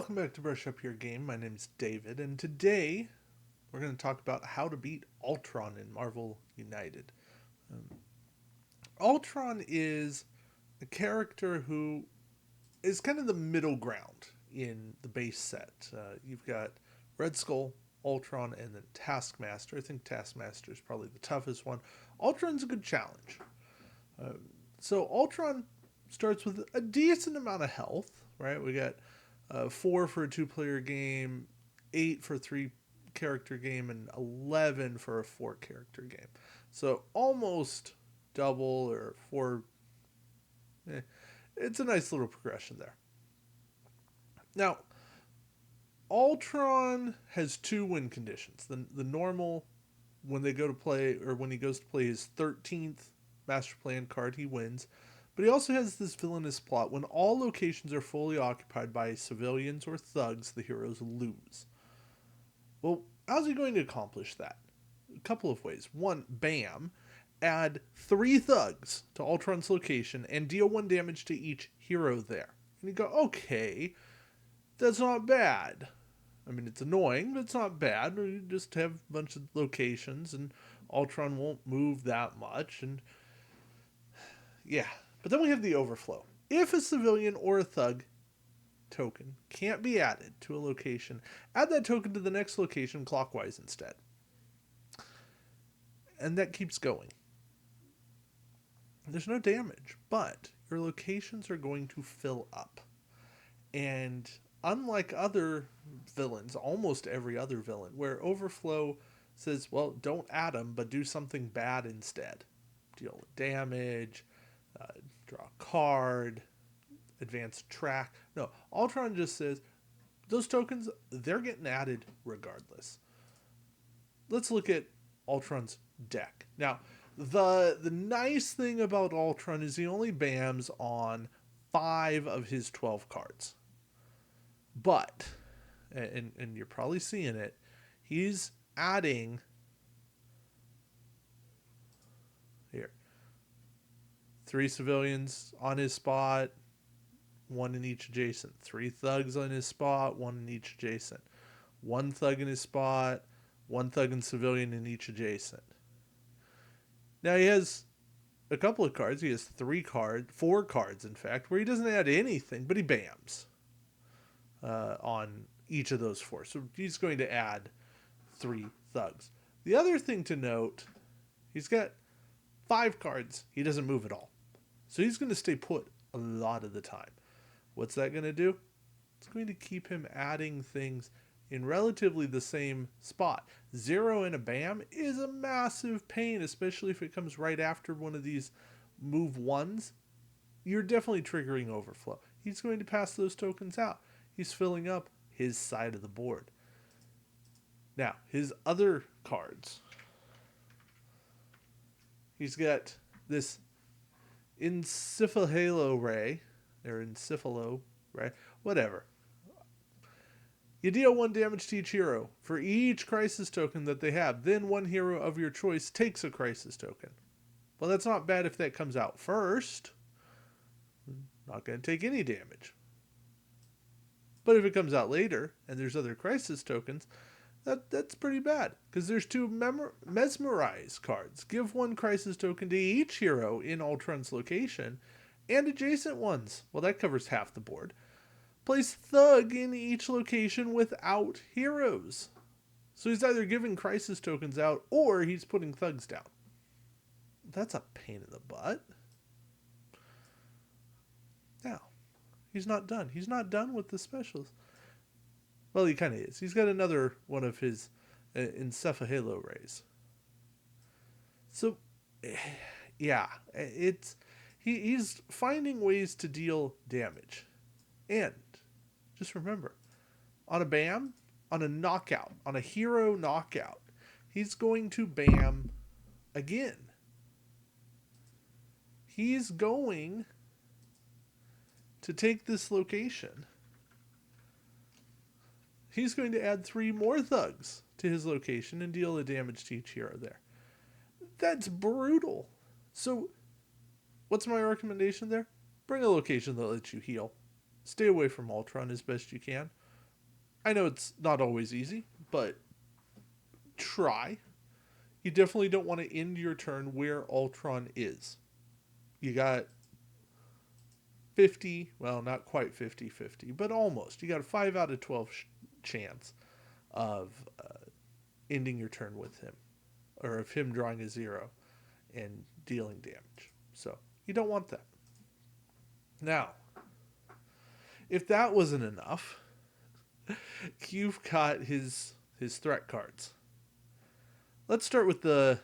Welcome back to Brush Up Your Game. My name is David, and today we're going to talk about how to beat Ultron in Marvel United. Um, Ultron is a character who is kind of the middle ground in the base set. You've got Red Skull, Ultron, and then Taskmaster. I think Taskmaster is probably the toughest one. Ultron's a good challenge. Uh, so Ultron starts with a decent amount of health, right? We got 4 for a 2-player game, 8 for a 3-character game, and 11 for a 4-character game. So almost double or 4. It's a nice little progression there. Now, Ultron has 2 win conditions. The normal, when they go to play, or when he goes to play his 13th Master Plan card, he wins. But he also has this villainous plot. When all locations are fully occupied by civilians or thugs, the heroes lose. Well, how's he going to accomplish that? A couple of ways. One, bam, add 3 thugs to Ultron's location and deal 1 damage to each hero there. And you go, okay, that's not bad. I mean, it's annoying, but it's not bad. You just have a bunch of locations and Ultron won't move that much. And yeah. But then we have the overflow. If a civilian or a thug token can't be added to a location, add that token to the next location clockwise instead. And that keeps going. There's no damage, but your locations are going to fill up. And unlike other villains, almost every other villain, where overflow says, well, don't add them, but do something bad instead. Deal with damage, draw a card, advance track. No, Ultron just says those tokens, they're getting added regardless. Let's look at Ultron's deck. Now, the nice thing about Ultron is he only bams on 5 of his 12 cards. But, and you're probably seeing it, he's adding here 3 civilians on his spot, 1 in each adjacent. 3 thugs on his spot, 1 in each adjacent. 1 thug in his spot, 1 thug and civilian in each adjacent. Now he has a couple of cards. He has 4 cards, in fact, where he doesn't add anything, but he bams on each of those 4. So he's going to add 3 thugs. The other thing to note, he's got 5 cards. He doesn't move at all. So he's going to stay put a lot of the time. What's that going to do? It's going to keep him adding things in relatively the same spot. 0 and a bam is a massive pain, especially if it comes right after one of these move 1s. You're definitely triggering overflow. He's going to pass those tokens out. He's filling up his side of the board. Now, his other cards. He's got this Encephalo Ray, or Encephalo Ray, whatever. You deal 1 damage to each hero for each crisis token that they have. Then 1 hero of your choice takes a crisis token. Well, that's not bad if that comes out first. Not going to take any damage. But if it comes out later and there's other crisis tokens, that's pretty bad. Because there's 2 Mesmerize cards. Give 1 crisis token to each hero in Ultron's location and adjacent ones. Well, that covers half the board. Place Thug in each location without heroes. So he's either giving crisis tokens out or he's putting thugs down. That's a pain in the butt. Now, he's not done. He's not done with the specials. Well, he kind of is. He's got another one of his Encephalo Rays. So, yeah, he's finding ways to deal damage. And just remember, on a bam, on a knockout, on a hero knockout, he's going to bam again. He's going to take this location. He's going to add 3 more thugs to his location and deal the damage to each hero there. That's brutal. So, what's my recommendation there? Bring a location that lets you heal. Stay away from Ultron as best you can. I know it's not always easy, but try. You definitely don't want to end your turn where Ultron is. You got 50, well, not quite 50-50, but almost. You got a 5 out of 12 chance of ending your turn with him, or of him drawing a 0 and dealing damage. So you don't want that. Now, if that wasn't enough, you've got his threat cards. Let's start with the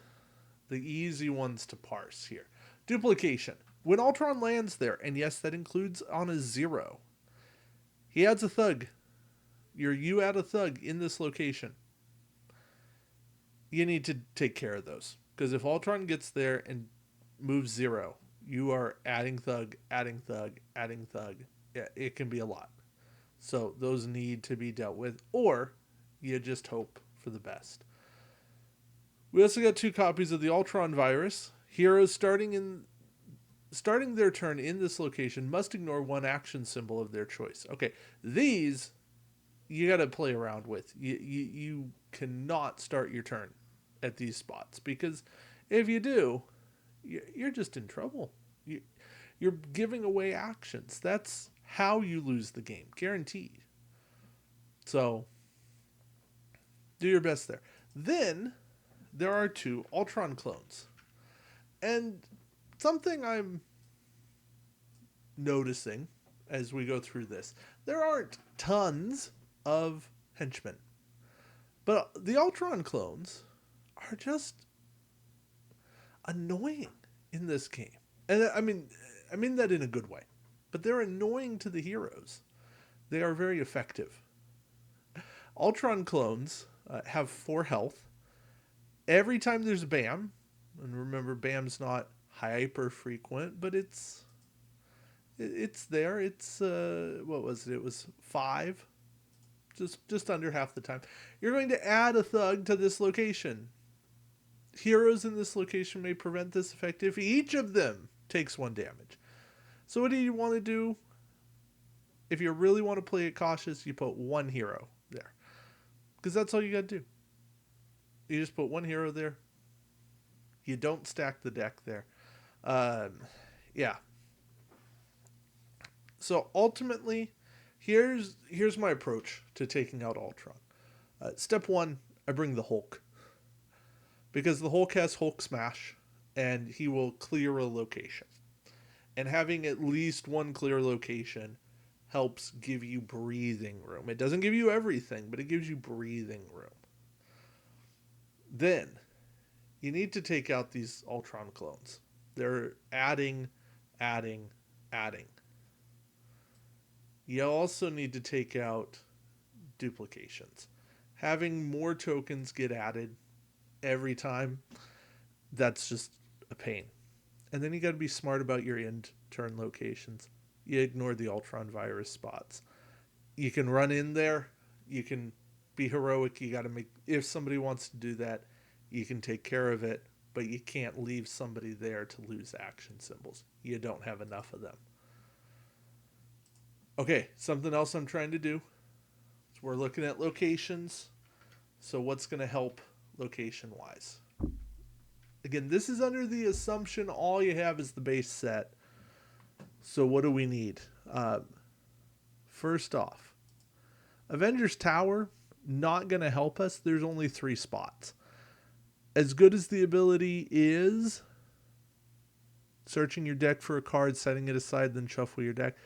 easy ones to parse here. Duplication. When Ultron lands there, and yes, that includes on a 0, he adds a thug. You add a thug in this location. You need to take care of those. Because if Ultron gets there and moves 0, you are adding thug, adding thug, adding thug. Yeah, it can be a lot. So those need to be dealt with, or you just hope for the best. We also got 2 copies of the Ultron virus. Heroes starting their turn in this location must ignore 1 action symbol of their choice. Okay, these you got to play around with. You cannot start your turn at these spots, because if you do, you're just in trouble. You're giving away actions. That's how you lose the game, guaranteed. So do your best there. Then there are 2 Ultron clones. And something I'm noticing as we go through this, there aren't tons of henchmen. But the Ultron clones are just annoying in this game. And I mean that in a good way. But they're annoying to the heroes. They are very effective. Ultron clones have 4 health. Every time there's BAM, and remember BAM's not hyper frequent, but it's there. It's what was it? It was 5, just under half the time. You're going to add a thug to this location. Heroes in this location may prevent this effect if each of them takes 1 damage. So what do you want to do? If you really want to play it cautious, you put 1 hero there, because that's all you got to do. You just put 1 hero there. You don't stack the deck there. Yeah. So ultimately, here's my approach to taking out Ultron. Step 1, I bring the Hulk, because the Hulk has Hulk Smash, and he will clear a location. And having at least 1 clear location helps give you breathing room. It doesn't give you everything, but it gives you breathing room. Then, you need to take out these Ultron clones. They're adding. You also need to take out duplications. Having more tokens get added every time, that's just a pain. And then you got to be smart about your end turn locations. You ignore the Ultron virus spots. You can run in there. You can be heroic. You got to make, if somebody wants to do that, you can take care of it, but you can't leave somebody there to lose action symbols. You don't have enough of them. Okay, something else I'm trying to do. So we're looking at locations. So what's going to help location-wise? Again, this is under the assumption all you have is the base set. So what do we need? First off, Avengers Tower, not going to help us. There's only 3 spots. As good as the ability is, searching your deck for a card, setting it aside, then shuffle your deck,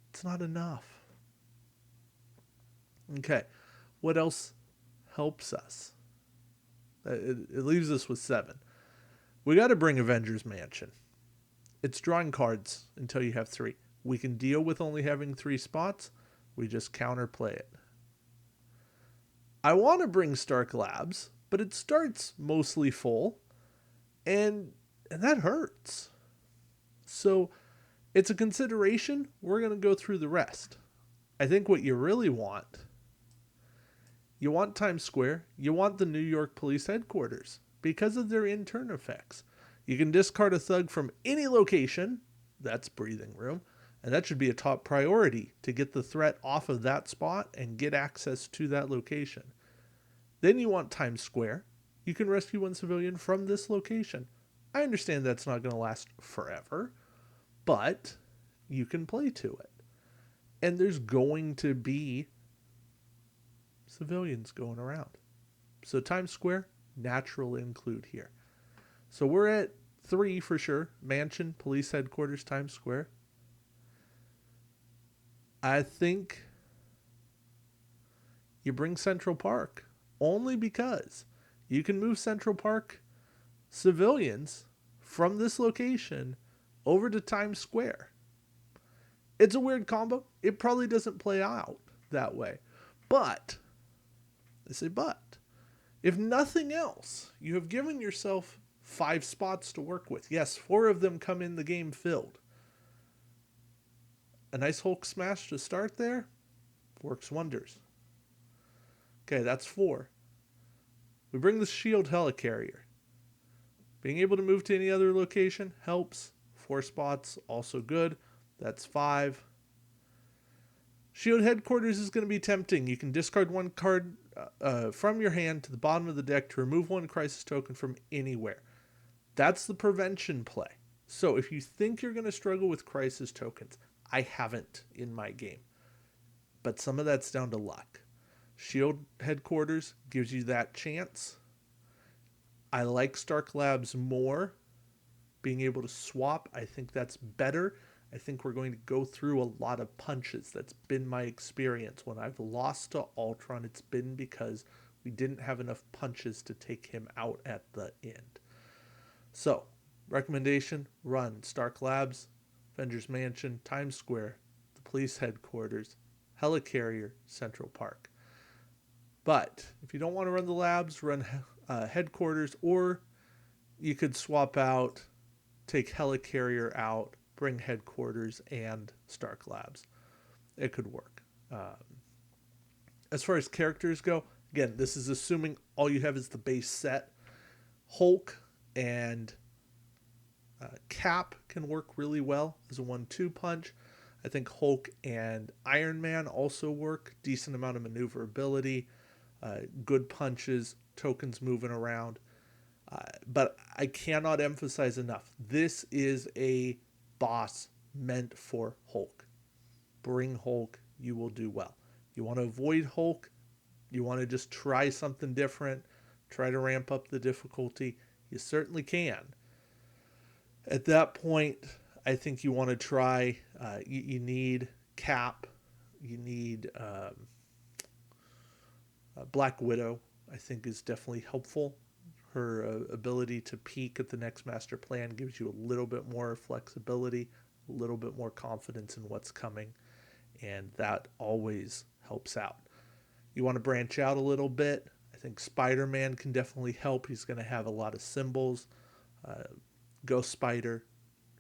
it's not enough. Okay, what else helps us? It leaves us with 7. We got to bring Avengers Mansion. It's drawing cards until you have 3. We can deal with only having 3 spots. We just counterplay it. I want to bring Stark Labs, but it starts mostly full, and that hurts. So it's a consideration. We're going to go through the rest. I think what you really want, you want Times Square, you want the New York Police Headquarters, because of their in-turn effects. You can discard a thug from any location, that's breathing room, And that should be a top priority to get the threat off of that spot and get access to that location. Then you want Times Square. You can rescue one civilian from this location. I understand that's not going to last forever, but you can play to it. And there's going to be civilians going around. So Times Square, natural include here. So we're at 3 for sure. Mansion, police headquarters, Times Square. I think you bring Central Park only because you can move Central Park civilians from this location over to Times Square. It's a weird combo. It probably doesn't play out that way. But, I say but, if nothing else, you have given yourself 5 spots to work with. Yes, 4 of them come in the game filled. A nice Hulk smash to start there works wonders. Okay, that's 4. We bring the shield helicarrier. Being able to move to any other location helps. 4 spots, also good. That's 5. Shield headquarters is going to be tempting. You can discard 1 card from your hand to the bottom of the deck to remove 1 crisis token from anywhere. That's the prevention play. So if you think you're going to struggle with crisis tokens, I haven't in my game. But some of that's down to luck. Shield headquarters gives you that chance. I like Stark Labs more. Being able to swap, I think that's better. I think we're going to go through a lot of punches. That's been my experience. When I've lost to Ultron, it's been because we didn't have enough punches to take him out at the end. So, recommendation, run Stark Labs, Avengers Mansion, Times Square, the police headquarters, helicarrier, Central Park. But if you don't want to run the labs, run headquarters, or you could swap out, take helicarrier out, bring headquarters and Stark Labs. It could work. As far as characters go, again, this is assuming all you have is the base set. Hulk and Cap can work really well as a 1-2 punch. I think Hulk and Iron Man also work. Decent amount of maneuverability, good punches, tokens moving around. But I cannot emphasize enough. This is a boss meant for Hulk. Bring Hulk, you will do well. You want to avoid Hulk, you want to just try something different, try to ramp up the difficulty, you certainly can. At that point, I think you want to try, you need Cap, you need Black Widow, I think is definitely helpful. Her ability to peek at the next master plan gives you a little bit more flexibility, a little bit more confidence in what's coming, and that always helps out. You want to branch out a little bit. I think Spider-Man can definitely help. He's going to have a lot of symbols. Ghost Spider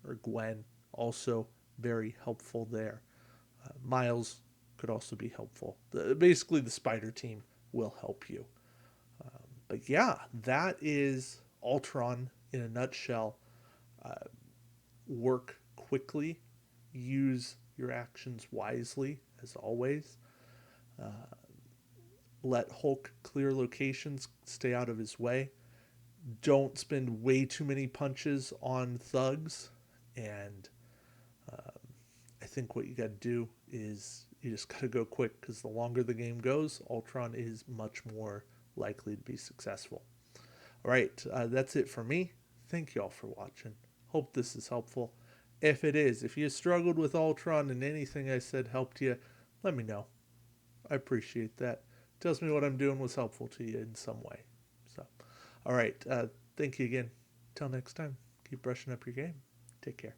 or Gwen, also very helpful there. Miles could also be helpful. Basically, the Spider team will help you. But yeah, that is Ultron in a nutshell. Work quickly. Use your actions wisely, as always. Let Hulk clear locations. Stay out of his way. Don't spend way too many punches on thugs. And I think what you got to do is you just got to go quick, because the longer the game goes, Ultron is much more likely to be successful. All right, that's it for me. Thank you all for watching. Hope this is helpful. If it is, if you struggled with Ultron and anything I said helped you, let me know. I appreciate that. Tells me what I'm doing was helpful to you in some way. So, all right, thank you again. Till next time, keep brushing up your game. Take care.